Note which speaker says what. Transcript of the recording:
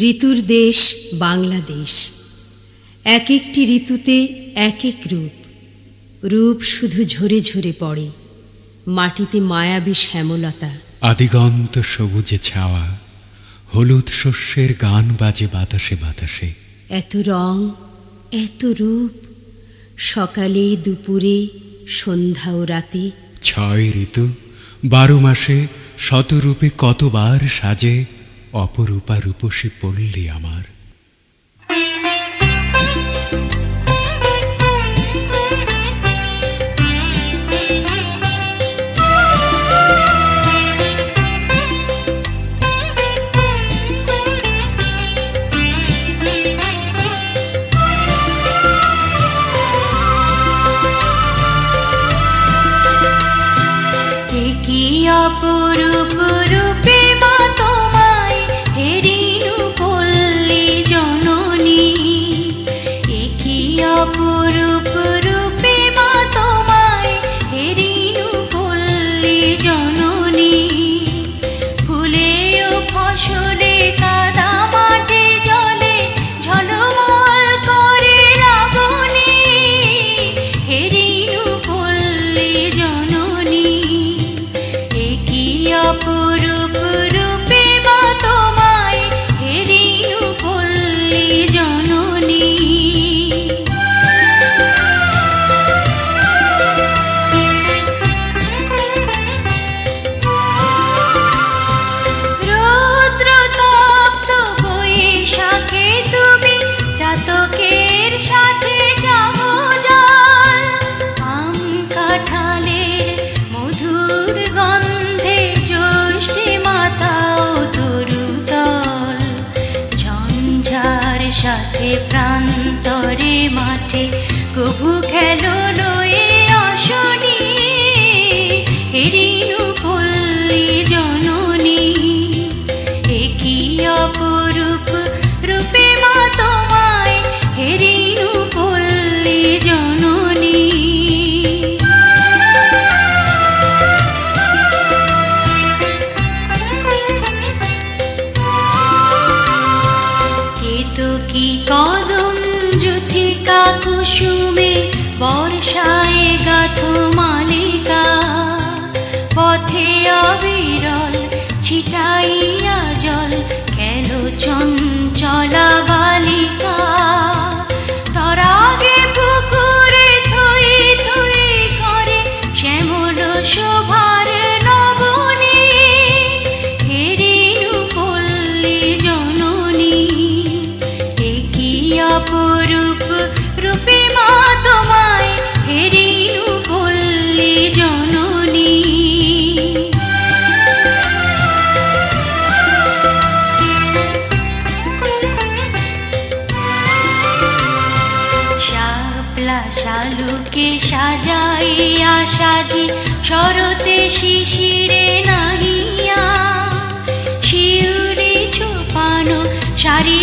Speaker 1: ঋতুর দেশ বাংলাদেশ। এক একটি ঋতুতে এক এক রূপ, রূপ শুধু ঝরে ঝরে পড়ে। মাটিতে মায়াবী শ্যামলতা,
Speaker 2: আদিগন্ত সবুজে ছাওয়া, হলুদ শস্যের গান বাজে বাতাসে বাতাসে।
Speaker 1: এত রং, এত রূপ, সকালে দুপুরে সন্ধ্যা ও রাতে।
Speaker 2: 6 ঋতু 12 মাসে শতরূপে কতবার সাজে, অপরূপা রূপসী পল্লী আমার।
Speaker 3: অপরূপ রূপে মা তোমায় হেরিনু পল্লী জননী, একই অপরূপ রূপে মা তোমায় হেরিনু পল্লী জননী। ফুলে ও ফসলে কাদা মাঠে জলে ঝলমল করে রাবণী, হেরিনু পল্লী জননী। অপরূপ রূপে মা তোমায় হেরিনু পল্লী জননী। রৌদ্র তপ্ত বৈশাখে তুমি চাতকের সাথে যাবো জল, আম কাঁঠালের মধুর গন্ধে জ্যৈষ্ঠী মাতা ও তরুতল। ঝঞ্ঝার সাথে প্রান্তরে মাঠে কভু খেলো লয়ে আসনি, হেরিনু পল্লী জননী। একই অপরূপ রূপে মা তোমায় হেরিনু পল্লী জননী। কি কদম যুথিকা কুসুমে বর্ষায় গাথো মালিকা, পথে অবিরল ছিটাইয়া জল খেলো চঞ্চলা বালিকা। তরাগে পুকুরে থই থই করে শ্যামল শোভার নবনী, হেরিনু পল্লী জননী। অপরূপ রূপে মা তোমায় হেরিনু পল্লী জননী। শাপলা শালুকে সাজাইয়া সাজি শরতে শিশিরে নাহিয়া, শিউলি ছোপানো শাড়ি